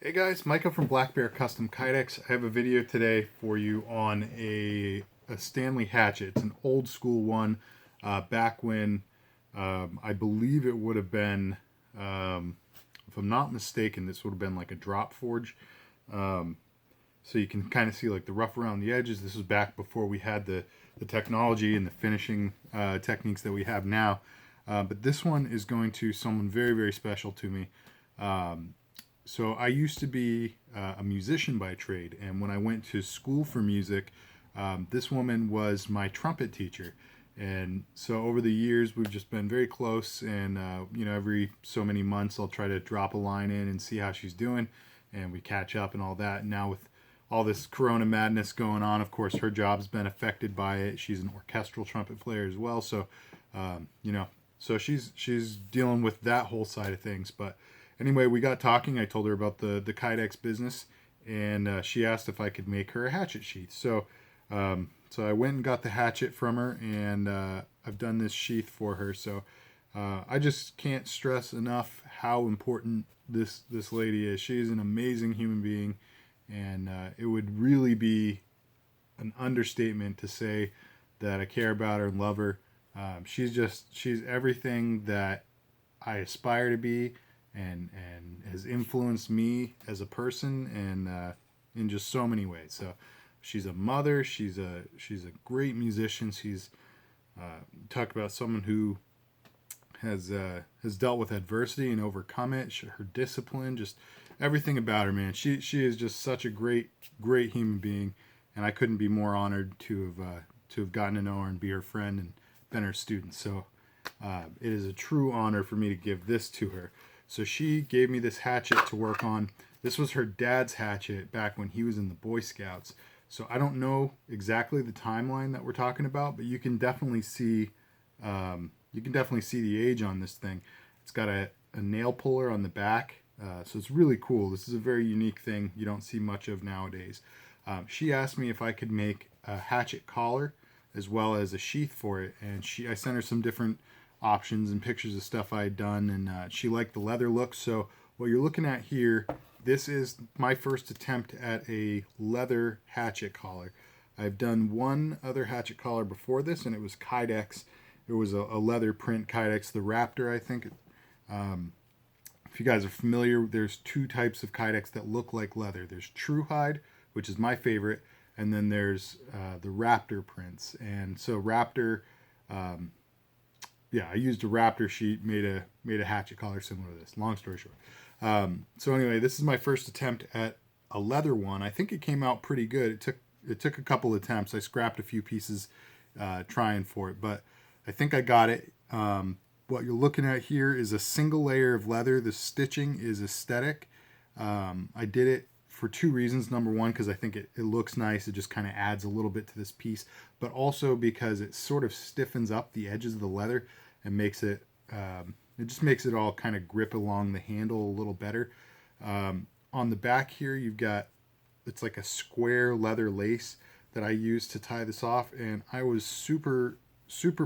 Hey guys, Micah from Black Bear Custom Kydex. I have a video today for you on a Stanley Hatchet. It's an old school one, back when I believe it would have been, if I'm not mistaken, this would have been like a drop forge. So you can kind of see like the rough around the edges. This was back before we had the technology and the finishing techniques that we have now. But this one is going to someone very, very special to me. So I used to be a musician by trade, and when I went to school for music, this woman was my trumpet teacher. And so over the years, we've just been very close, and every so many months, I'll try to drop a line in and see how she's doing, and we catch up and all that. And now with all this Corona madness going on, of course, her job's been affected by it. She's an orchestral trumpet player as well, so um, you know, so she's dealing with that whole side of things, but. Anyway, we got talking. I told her about the Kydex business, and she asked if I could make her a hatchet sheath. So I went and got the hatchet from her, and I've done this sheath for her. So I just can't stress enough how important this lady is. She's an amazing human being, and it would really be an understatement to say that I care about her and love her. She's everything that I aspire to be, and has influenced me as a person, and in just so many ways. So she's a mother. She's a great musician. She's talk about someone who has dealt with adversity and overcome it. Her discipline, just everything about her, man. She is just such a great human being, and I couldn't be more honored to have gotten to know her and be her friend and been her student. So it is a true honor for me to give this to her. So she gave me this hatchet to work on. This was her dad's hatchet back when he was in the Boy Scouts. So I don't know exactly the timeline that we're talking about, but you can definitely see the age on this thing. It's got a nail puller on the back, so it's really cool. This is a very unique thing you don't see much of nowadays. She asked me if I could make a hatchet collar as well as a sheath for it, and I sent her some different options and pictures of stuff I had done, and she liked the leather look. So what you're looking at here, this is my first attempt at a leather hatchet collar. I've done one other hatchet collar before this, and it was Kydex. It was a leather print Kydex, the Raptor, I think. If you guys are familiar, there's two types of Kydex that look like leather. There's True Hide, which is my favorite, and then there's the Raptor prints. And so Raptor, I used a Raptor sheet, made a hatchet collar similar to this. Long story short. So anyway, this is my first attempt at a leather one. I think it came out pretty good. It took a couple attempts. I scrapped a few pieces trying for it, but I think I got it. What you're looking at here is a single layer of leather. The stitching is aesthetic. I did it for two reasons. Number one, because I think it looks nice. It just kind of adds a little bit to this piece, but also because it sort of stiffens up the edges of the leather and makes it, it just makes it all kind of grip along the handle a little better. On the back here, it's like a square leather lace that I used to tie this off, and I was super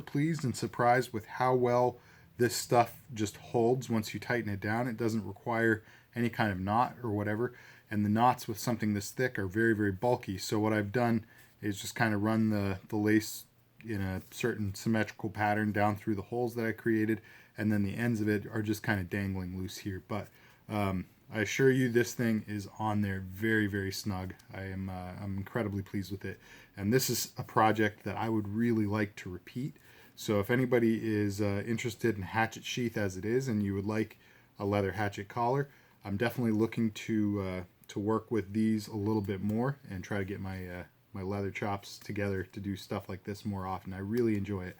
pleased and surprised with how well this stuff just holds once you tighten it down. It doesn't require any kind of knot or whatever, and the knots with something this thick are very, very bulky. So what I've done is just kind of run the lace in a certain symmetrical pattern down through the holes that I created, and then the ends of it are just kind of dangling loose here. But I assure you, this thing is on there very, very snug. I'm incredibly pleased with it, and this is a project that I would really like to repeat. So if anybody is interested in hatchet sheath as it is, and you would like a leather hatchet collar, I'm definitely looking to work with these a little bit more and try to get my leather chops together to do stuff like this more often. I really enjoy it.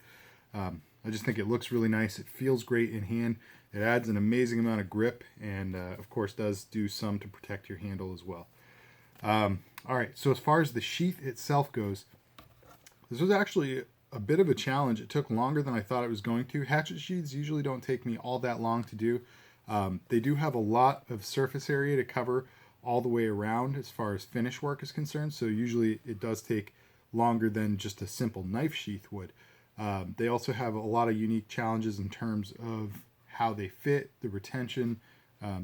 I just think it looks really nice. It feels great in hand. It adds an amazing amount of grip, and of course does do some to protect your handle as well. All right, so as far as the sheath itself goes, this was actually a bit of a challenge. It took longer than I thought it was going to. Hatchet sheaths usually don't take me all that long to do. They do have a lot of surface area to cover all the way around as far as finish work is concerned, so usually it does take longer than just a simple knife sheath would. They also have a lot of unique challenges in terms of how they fit, the retention,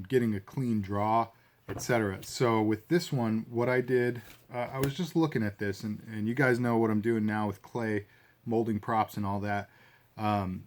getting a clean draw, etc. So with this one, what I did, I was just looking at this, and you guys know what I'm doing now with clay, molding props and all that.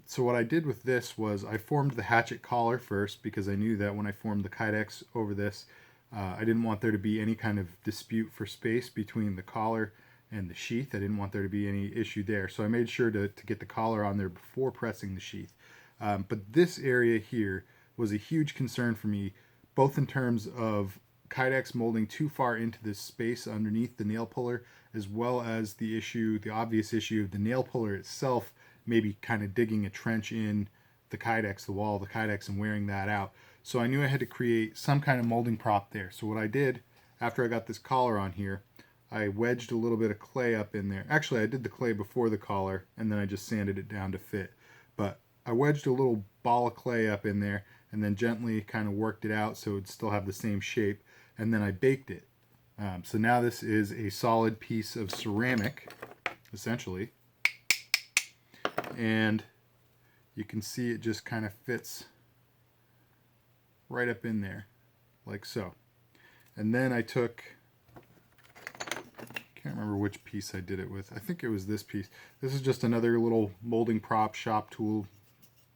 So what I did with this was I formed the hatchet collar first, because I knew that when I formed the Kydex over this, I didn't want there to be any kind of dispute for space between the collar and the sheath. I didn't want there to be any issue there. So I made sure to get the collar on there before pressing the sheath. But this area here was a huge concern for me, both in terms of Kydex molding too far into this space underneath the nail puller, as well as the obvious issue of the nail puller itself maybe kind of digging a trench in the Kydex, the wall of the Kydex, and wearing that out. So I knew I had to create some kind of molding prop there. So what I did, after I got this collar on here, I wedged a little bit of clay up in there. Actually, I did the clay before the collar, and then I just sanded it down to fit. But I wedged a little ball of clay up in there, and then gently kind of worked it out so it would still have the same shape, and then I baked it. So now this is a solid piece of ceramic, essentially. And you can see it just kind of fits right up in there, like so. And then I took, can't remember which piece I did it with. I think it was this piece. This is just another little molding prop shop tool,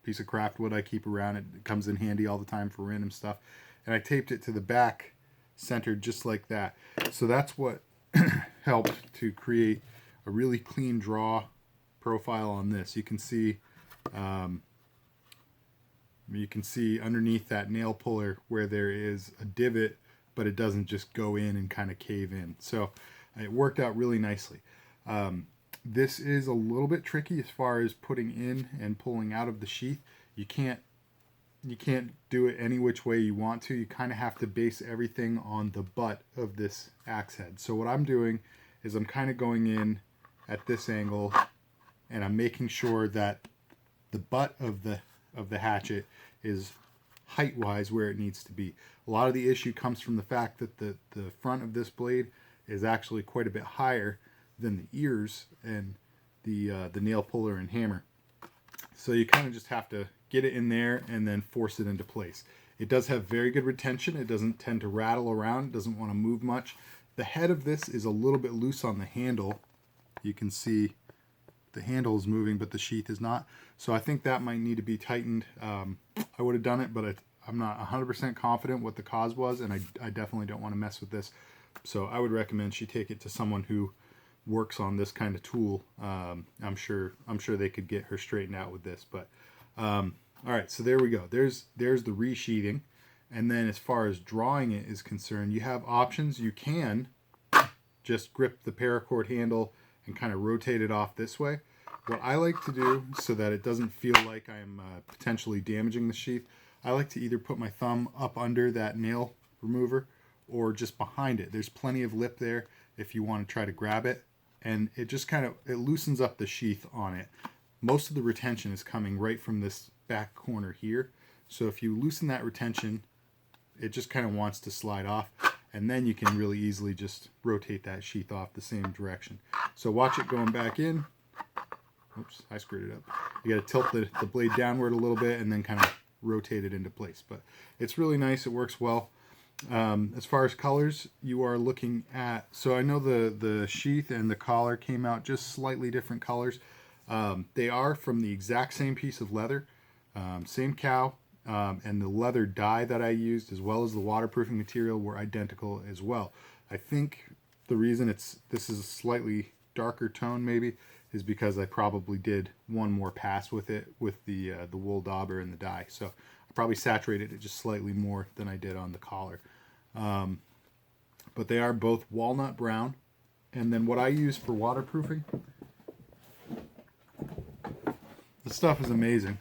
piece of craft wood I keep around. It comes in handy all the time for random stuff. And I taped it to the back, centered just like that. So that's what helped to create a really clean draw profile on this. You can see underneath that nail puller where there is a divot, but it doesn't just go in and kind of cave in. So it worked out really nicely. This is a little bit tricky as far as putting in and pulling out of the sheath. You can't do it any which way you want to. You kind of have to base everything on the butt of this axe head. So what I'm doing is I'm kind of going in at this angle, and I'm making sure that the butt of the hatchet is height-wise where it needs to be. A lot of the issue comes from the fact that the front of this blade is actually quite a bit higher than the ears and the nail puller and hammer. So you kind of just have to get it in there and then force it into place. It does have very good retention. It doesn't tend to rattle around. It doesn't want to move much. The head of this is a little bit loose on the handle. You can see the handle is moving, but the sheath is not. So I think that might need to be tightened. I would have done it, but I'm not 100% confident what the cause was, and I definitely don't want to mess with this. So I would recommend she take it to someone who works on this kind of tool. I'm sure they could get her straightened out with this. But all right, so there we go. There's the resheathing. And then as far as drawing it is concerned, you have options. You can just grip the paracord handle and kind of rotate it off this way. What I like to do, so that it doesn't feel like I'm potentially damaging the sheath, I like to either put my thumb up under that nail remover or just behind it. There's plenty of lip there if you want to try to grab it, and it just kind of, it loosens up the sheath on it. Most of the retention is coming right from this back corner here, so if you loosen that retention, it just kind of wants to slide off, and then you can really easily just rotate that sheath off the same direction. So watch it going back in. Oops, I screwed it up. You got to tilt the blade downward a little bit and then kind of rotate it into place. But it's really nice. It works well. As far as colors, you are looking at, so I know the sheath and the collar came out just slightly different colors. They are from the exact same piece of leather, same cow, and the leather dye that I used as well as the waterproofing material were identical as well. I think the reason this is a slightly darker tone maybe is because I probably did one more pass with it with the wool dauber and the dye. So I probably saturated it just slightly more than I did on the collar. But they are both walnut brown. And then what I use for waterproofing, the stuff is amazing.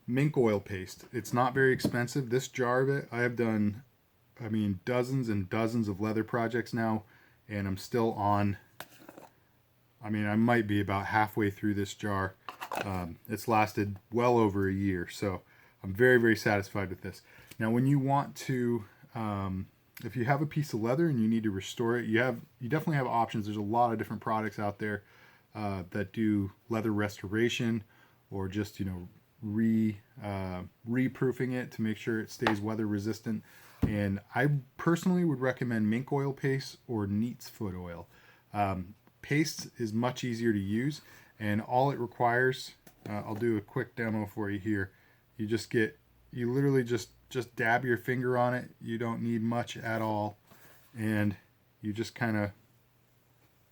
Mink oil paste. It's not very expensive. This jar of it, I have done, I mean, dozens and dozens of leather projects now, and I'm still on, I mean, I might be about halfway through this jar. It's lasted well over a year, so I'm very, very satisfied with this. Now, when you want to, if you have a piece of leather and you need to restore it, you definitely have options. There's a lot of different products out there that do leather restoration, or just, you know, re-proofing it to make sure it stays weather resistant. And I personally would recommend mink oil paste or neat's foot oil. Paste is much easier to use, and all it requires, I'll do a quick demo for you here. You literally just dab your finger on it. You don't need much at all, and you just kind of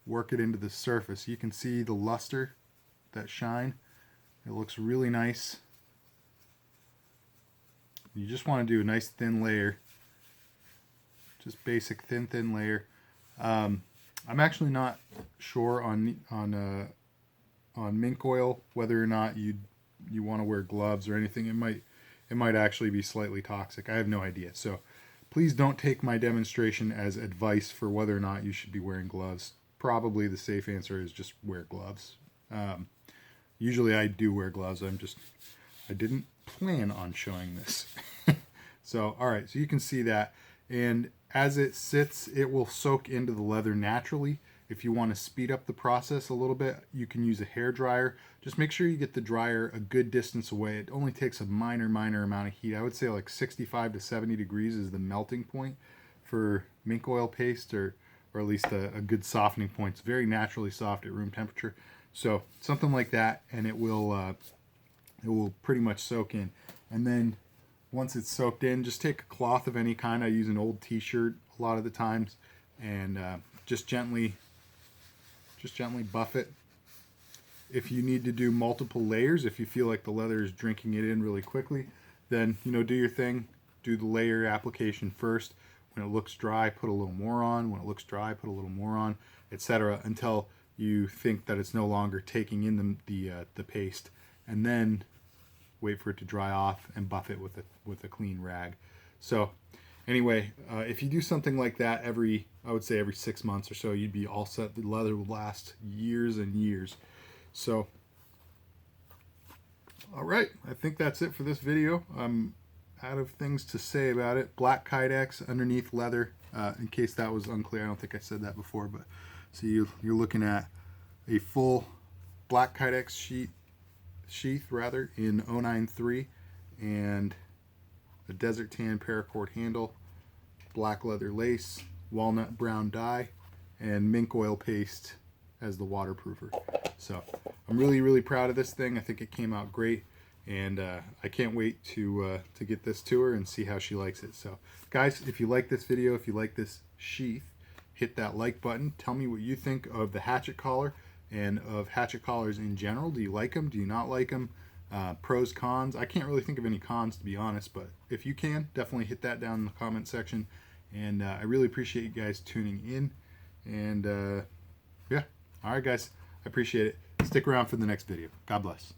work it into the surface. You can see the luster, that shine. It looks really nice. You just want to do a nice thin layer, just basic thin layer. I'm actually not sure on mink oil whether or not you want to wear gloves or anything. It might actually be slightly toxic. I have no idea. So please don't take my demonstration as advice for whether or not you should be wearing gloves. Probably the safe answer is just wear gloves. Usually I do wear gloves. I didn't plan on showing this. So, all right, so you can see that. And as it sits, it will soak into the leather naturally. If you want to speed up the process a little bit, you can use a hair dryer. Just make sure you get the dryer a good distance away. It only takes a minor amount of heat. I would say like 65 to 70 degrees is the melting point for mink oil paste, or at least a good softening point. It's very naturally soft at room temperature. So something like that, and it will pretty much soak in. And then once it's soaked in, just take a cloth of any kind. I use an old t-shirt a lot of the times, and just gently buff it. If you need to do multiple layers, if you feel like the leather is drinking it in really quickly, then do your thing. Do the layer application first. When it looks dry, put a little more on. When it looks dry, put a little more on, etc., until you think that it's no longer taking in the paste, and then wait for it to dry off and buff it with a clean rag. So anyway, if you do something like that I would say every 6 months or so, you'd be all set. The leather will last years and years. So, all right, I think that's it for this video. I'm out of things to say about it. Black Kydex underneath leather, in case that was unclear. I don't think I said that before, but so you're looking at a full black Kydex sheath in 093, and a desert tan paracord handle, black leather lace, walnut brown dye, and mink oil paste as the waterproofer. So I'm really proud of this thing. I think it came out great, and I can't wait to get this to her and see how she likes it. So guys, if you like this video, if you like this sheath, hit that like button. Tell me what you think of the hatchet collar and of hatchet collars in general. Do you like them? Do you not like them? Pros, cons. I can't really think of any cons, to be honest, but if you can, definitely hit that down in the comment section. And I really appreciate you guys tuning in. And yeah, all right guys, I appreciate it. Stick around for the next video. God bless.